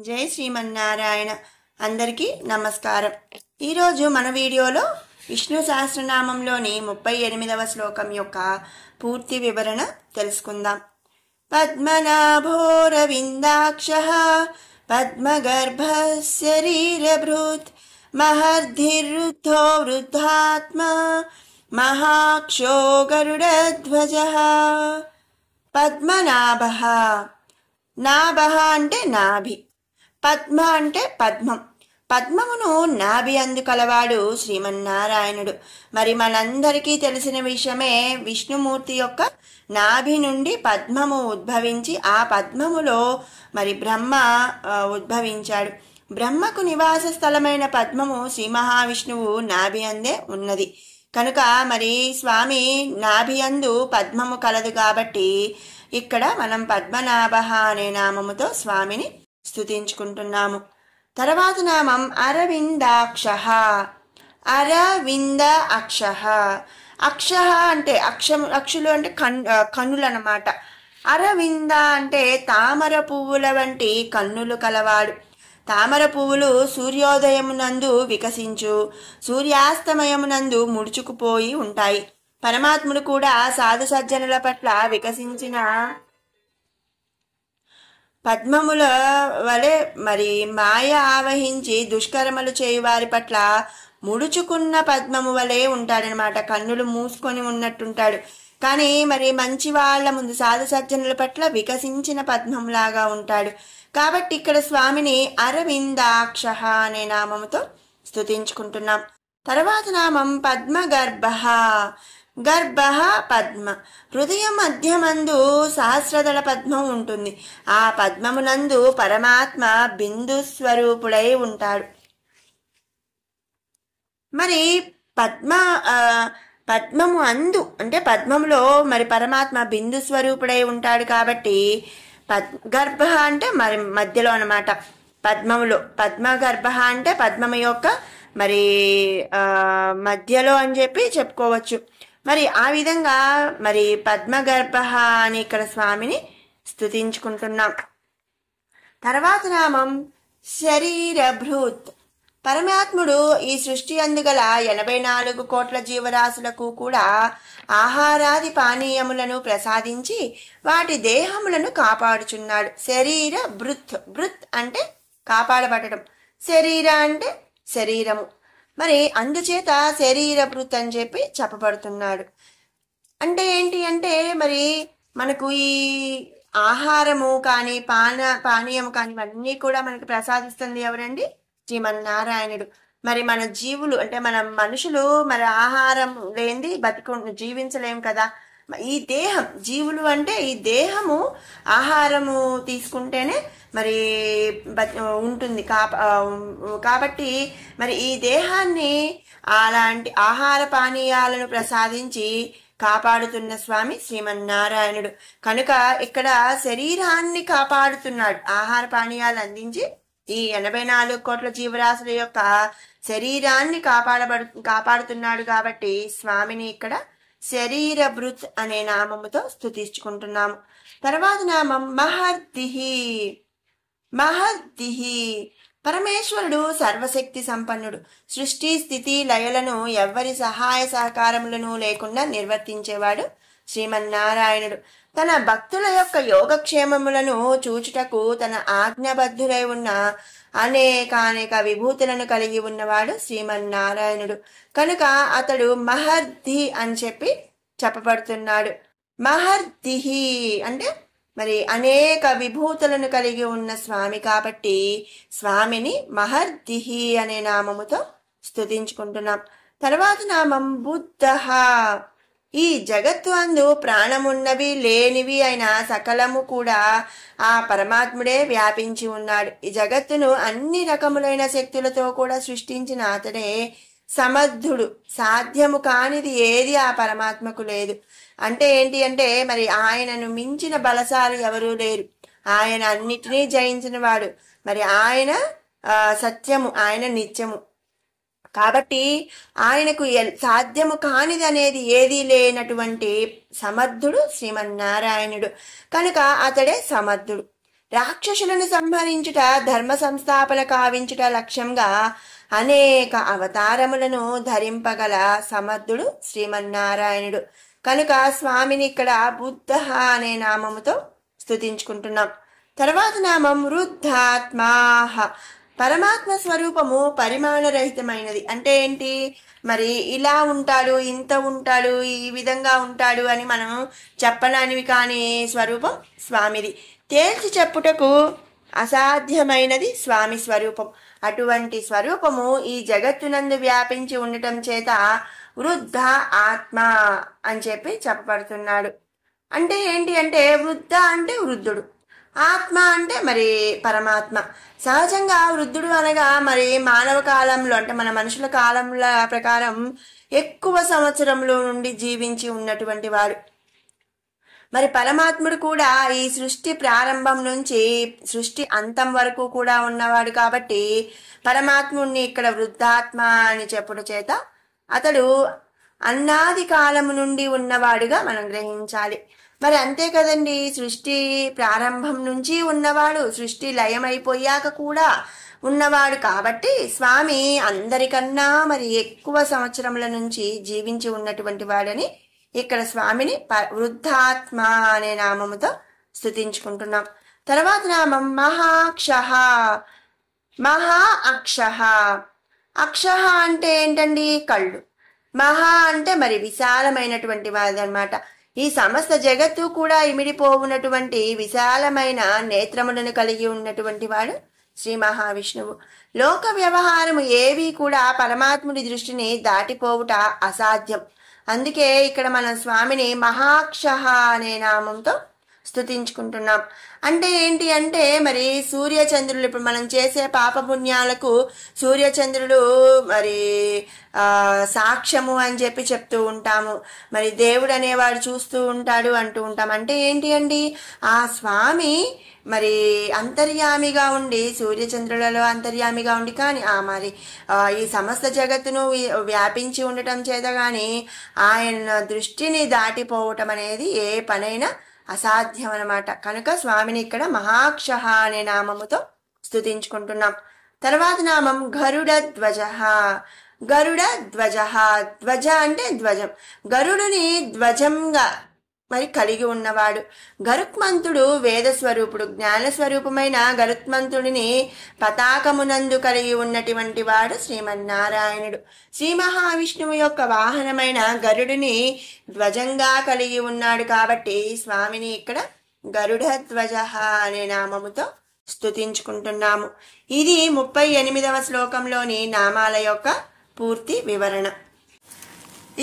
జై శ్రీమన్నారాయణ. అందరికీ నమస్కారం. ఈరోజు మన వీడియోలో విష్ణు సహస్రనామంలోని 38వ శ్లోకం యొక్క పూర్తి వివరణ తెలుసుకుందాం. పద్మనాభోరవిందాక్షః పద్మగర్భः శరీరభృత్ మహర్ధిరుద్ధో వృద్ధాత్మా మహాక్షో గరుడధ్వజః. పద్మనాభః, నాభః అంటే నాభి, పద్మ అంటే పద్మం. పద్మమును నాభి అందు కలవాడు శ్రీమన్నారాయణుడు. మరి మనందరికీ తెలిసిన విషయమే, విష్ణుమూర్తి యొక్క నాభి నుండి పద్మము ఉద్భవించి ఆ పద్మములో మరి బ్రహ్మ ఉద్భవించాడు. బ్రహ్మకు నివాస స్థలమైన పద్మము శ్రీ మహావిష్ణువు నాభి అందే ఉన్నది కనుక మరి స్వామి నాభి అందు పద్మము కలదు కాబట్టి ఇక్కడ మనం పద్మనాభః అనే నామముతో స్వామిని స్తుతించుకుంటున్నాము. తర్వాత నామం అరవిందాక్షః. అరవింద అక్షః. అక్షః అంటే అక్షులు అంటే కన్నులు అన్నమాట. అరవింద అంటే తామర పువ్వుల వంటి కన్నులు కలవాడు. తామర పువ్వులు సూర్యోదయమునందు వికసించు, సూర్యాస్తమయమునందు ముడుచుకుపోయి ఉంటాయి. పరమాత్ముడు కూడా సాధు సజ్జనుల పట్ల వికసించిన పద్మముల వలె మరి మాయ ఆవహించి దుష్కర్మలు చేయువారి పట్ల ముడుచుకున్న పద్మము వలె ఉంటాడనమాట. కన్నులు మూసుకొని ఉన్నట్టుంటాడు. కానీ మరి మంచి వాళ్ళ ముందు సాధు సజ్జనుల పట్ల వికసించిన పద్మంలాగా ఉంటాడు. కాబట్టి ఇక్కడ స్వామిని అరవిందాక్షః అనే నామముతో స్తుతించుకుంటున్నాం. తర్వాత నామం పద్మగర్భః. గర్భః పద్మ. హృదయ మధ్యమందు సహస్రదళ పద్మం ఉంటుంది. ఆ పద్మమునందు పరమాత్మ బిందు స్వరూపుడై ఉంటాడు. మరి పద్మము అందు అంటే పద్మములో మరి పరమాత్మ బిందు స్వరూపుడై ఉంటాడు కాబట్టి గర్భ అంటే మరి మధ్యలో అన్నమాట. పద్మములో పద్మగర్భ అంటే పద్మము యొక్క మరి మధ్యలో అని చెప్పి చెప్పుకోవచ్చు. మరి ఆ విధంగా మరి పద్మగర్భ అని ఇక్కడ స్వామిని స్తుతించుకుంటున్నాం. తర్వాత నామం శరీరభృత్. పరమాత్ముడు ఈ సృష్టి అందుగల 84 కోట్ల జీవరాశులకు కూడా ఆహారాది పానీయములను ప్రసాదించి వాటి దేహములను కాపాడుచున్నాడు. శరీర భృత్. భృత్ అంటే కాపాడబడటం, శరీర అంటే శరీరము. మరి అందుచేత శరీర భృత్ అని చెప్పి చెప్పబడుతున్నాడు. అంటే ఏంటి అంటే మరి మనకు ఈ ఆహారము కానీ పానీయము కానీ ఇవన్నీ కూడా మనకు ప్రసాదిస్తుంది ఎవరండి? శ్రీమన్నారాయణుడు. మరి మన జీవులు అంటే మన మనుషులు మరి ఆహారం లేనిది జీవించలేము కదా. ఈ దేహం, జీవులు అంటే ఈ దేహము ఆహారము తీసుకుంటేనే మరి ఉంటుంది కాబట్టి మరి ఈ దేహాన్ని అలాంటి ఆహార పానీయాలను ప్రసాదించి కాపాడుతున్న స్వామి శ్రీమన్నారాయణుడు. కనుక ఇక్కడ శరీరాన్ని కాపాడుతున్నాడు. ఆహార పానీయాలు అందించి ఈ 84 కోట్ల జీవరాశుల యొక్క శరీరాన్ని కాపాడుతున్నాడు కాబట్టి స్వామిని ఇక్కడ శరీరభృత్ అనే నామముతో స్తుతించుకుంటున్నాము. తర్వాత నామం మహర్దిహి. మహర్దిహి పరమేశ్వరుడు సర్వశక్తి సంపన్నుడు. సృష్టి స్థితి లయలను ఎవ్వరి సహాయ సహకారములను లేకుండా నిర్వర్తించేవాడు శ్రీమన్నారాయణుడు. తన భక్తుల యొక్క యోగక్షేమములను చూచుటకు తన ఆజ్ఞబద్ధుడై ఉన్న అనేక విభూతులను కలిగి ఉన్నవాడు శ్రీమన్నారాయణుడు. కనుక అతడు మహర్ధి అని చెప్పి చెప్పబడుతున్నాడు. మహర్దిహి అంటే మరి అనేక విభూతులను కలిగి ఉన్న స్వామి కాబట్టి స్వామిని మహర్దిహి అనే నామముతో స్తుతించుకుంటున్నాం. తర్వాత నామం బుద్ధః. ఈ జగత్తు అందు ప్రాణమున్నవి లేనివి అయిన సకలము కూడా ఆ పరమాత్ముడే వ్యాపించి ఉన్నాడు. ఈ జగత్తును అన్ని రకములైన శక్తులతో కూడా సృష్టించిన అతడే సమర్థుడు. సాధ్యము కానిది ఏది ఆ పరమాత్మకు లేదు. అంటే ఏంటి అంటే మరి ఆయనను మించిన బలశాలి ఎవరూ లేరు. ఆయన అన్నిటినీ జయించిన వాడు. మరి ఆయన సత్యము, ఆయన నిత్యము. కాబట్టి ఆయనకు సాధ్యము కానిది అనేది ఏదీ లేనటువంటి సమర్థుడు శ్రీమన్నారాయణుడు. కనుక అతడే సమర్థుడు. రాక్షసులను సంహరించుట, ధర్మ సంస్థాపన కావించుట లక్ష్యంగా అనేక అవతారములను ధరింపగల సమర్థుడు శ్రీమన్నారాయణుడు. కనుక స్వామిని ఇక్కడ బుద్ధ అనే నామముతో స్తుతించుకుంటున్నాం. తర్వాత నామం వృద్ధాత్మాహ. పరమాత్మ స్వరూపము పరిమాణరహితమైనది. అంటే ఏంటి? మరి ఇలా ఉంటాడు, ఇంత ఉంటాడు, ఈ విధంగా ఉంటాడు అని మనం చెప్పనానివి కాని స్వరూపం స్వామిది. తేల్చి చెప్పుటకు అసాధ్యమైనది స్వామి స్వరూపం. అటువంటి స్వరూపము ఈ జగత్తునందు వ్యాపించి ఉండటం చేత వృద్ధ ఆత్మ అని చెప్పి చెప్పబడుతున్నాడు. అంటే ఏంటి అంటే, వృద్ధ అంటే వృద్ధుడు, ఆత్మ అంటే మరి పరమాత్మ. సహజంగా వృద్ధుడు అనగా మరి మానవ కాలంలో అంటే మన మనుషుల కాలంల ప్రకారం ఎక్కువ సంవత్సరంలో నుండి జీవించి ఉన్నటువంటి వాడు. మరి పరమాత్ముడు కూడా ఈ సృష్టి ప్రారంభం నుంచి సృష్టి అంతం వరకు కూడా ఉన్నవాడు. కాబట్టి పరమాత్ముడిని ఇక్కడ వృద్ధాత్మ అని చెప్పుట చేత అతడు అన్నాది కాలము నుండి ఉన్నవాడుగా మనం గ్రహించాలి. మరి అంతే కదండి, సృష్టి ప్రారంభం నుంచి ఉన్నవాడు, సృష్టి లయమైపోయాక కూడా ఉన్నవాడు. కాబట్టి స్వామి అందరికన్నా మరి ఎక్కువ సంవత్సరముల నుంచి జీవించి ఉన్నటువంటి వాడని ఇక్కడ స్వామిని వృద్ధాత్మ అనే నామముతో స్తుతించుకుంటున్నాం. తర్వాత నామం మహాక్షః. మహా అక్షః. అక్షః అంటే ఏంటండి? కళ్ళు. మహా అంటే మరి విశాలమైనటువంటి వాదనమాట. ఈ సమస్త జగత్తు కూడా ఇమిడిపోవునటువంటి విశాలమైన నేత్రములను కలిగి ఉన్నటువంటి వాడు శ్రీ మహావిష్ణువు. లోక వ్యవహారము ఏవి కూడా పరమాత్ముడి దృష్టిని దాటిపోవుట అసాధ్యం. అందుకే ఇక్కడ మనం స్వామిని మహాక్షః అనే నామంతో స్తుతించుకుంటున్నాం. అంటే ఏంటి అంటే, మరి సూర్యచంద్రులు, ఇప్పుడు మనం చేసే పాపపుణ్యాలకు సూర్యచంద్రుడు మరి సాక్ష్యము అని చెప్పి చెప్తూ ఉంటాము. మరి దేవుడు అనేవాడు చూస్తూ ఉంటాడు అంటూ ఉంటాం. అంటే ఏంటి అండి, ఆ స్వామి మరి అంతర్యామిగా ఉండి, సూర్యచంద్రులలో అంతర్యామిగా ఉండి కానీ మరి ఈ సమస్త జగత్తును వ్యాపించి ఉండటం చేత కానీ ఆయన దృష్టిని దాటిపోవటం అనేది ఏ పనైనా అసాధ్యం అన్నమాట. కనుక స్వామిని ఇక్కడ మహాక్షః అనే నామముతో స్తుతించుకుంటున్నాం. తర్వాత నామం గరుడ ధ్వజ. గరుడ ధ్వజ. ధ్వజ అంటే ధ్వజం. గరుడుని ధ్వజంగా మరి కలిగి ఉన్నవాడు. గరుత్మంతుడు వేదస్వరూపుడు. జ్ఞానస్వరూపమైన గరుత్మంతుడిని పతాకమునందు కలిగి ఉన్నటువంటి వాడు శ్రీమన్నారాయణుడు. శ్రీ మహావిష్ణువు యొక్క వాహనమైన గరుడిని ధ్వజంగా కలిగి ఉన్నాడు. కాబట్టి స్వామిని ఇక్కడ గరుడ ధ్వజ అనే నామముతో స్తుతించుకుంటున్నాము. ఇది 38వ శ్లోకంలోని నామాల యొక్క పూర్తి వివరణ.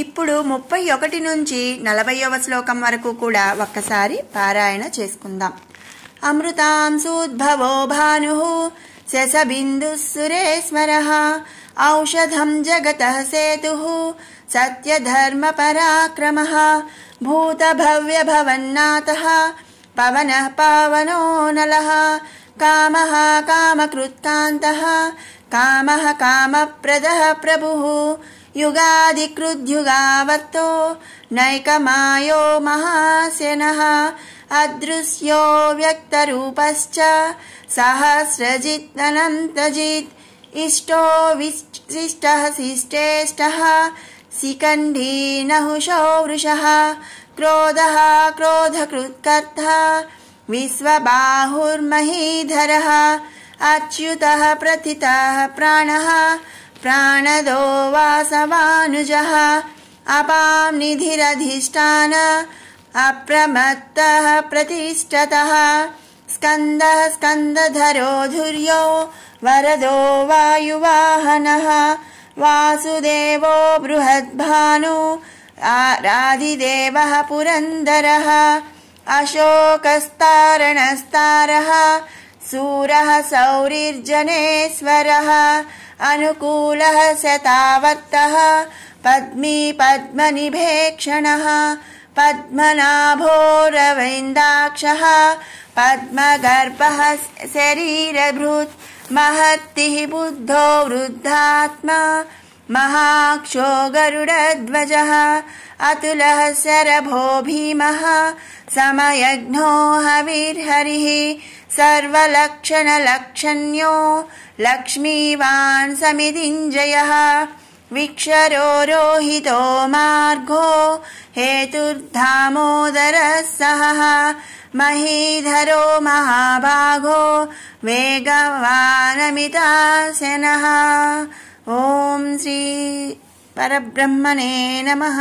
ఇప్పుడు 31 నుంచి 40వ శ్లోకం వరకు కూడా ఒక్కసారి పారాయణ చేసుకుందాం. అమృతాంశోద్భవో భానుః శశబిందుః సురేశ్వరః ఔషధం జగతః సేతుః సత్యధర్మ పరాక్రమః భూతభవ్య భవన్నాథః పవనః పావనో నలః కామః కామకృత్కాంతః కామః కామప్రదః ప్రభుః యుగాదికృద్యుగావర్తో నైకమాయో మహాసేనః అదృశ్యో వ్యక్తరూపశ్చ సహస్రజిత్ అనంతజిత్ ఇష్టో విశిష్టః శిష్టేష్టః శిఖండీ నహుషో వృషః క్రోధః క్రోధకృత్కర్తా విశ్వబాహుర్మహీధరః అచ్యుతః ప్రథితः ప్రాణः ప్రాణదో వాసవానుజః అపాం నిధిరధిష్టాన అప్రమత్తః ప్రతిష్ఠతః స్కందః స్కందధరో ధుర్యో వరదో వాయువాహనః వాసుదేవో బృహద్భాను రాధిదేవః పురందరః అశోకస్తారణస్తారః శూరః శౌరిర్జనేశ్వరः అనుకూలః శతావర్తః పద్మీ పద్మనిభేక్షణః పద్మనాభోరవిందాక్షః పద్మగర్భః శరీరభృత్ మహర్తిః బుద్ధో వృద్ధాత్మా महाक्षो गरुडध्वजः अतुलः शरभो भीमः समयज्ञो हविर्हरिः सर्वलक्षणलक्षण्यो लक्ष्मीवान् समितिञ्जयः विक्षरो रोहितो मार्गो हेतुर्धामोदरः सहः महीधरो महाभागो वेगवानमिताशनः। ॐ श्री परब्रह्मणे नमः।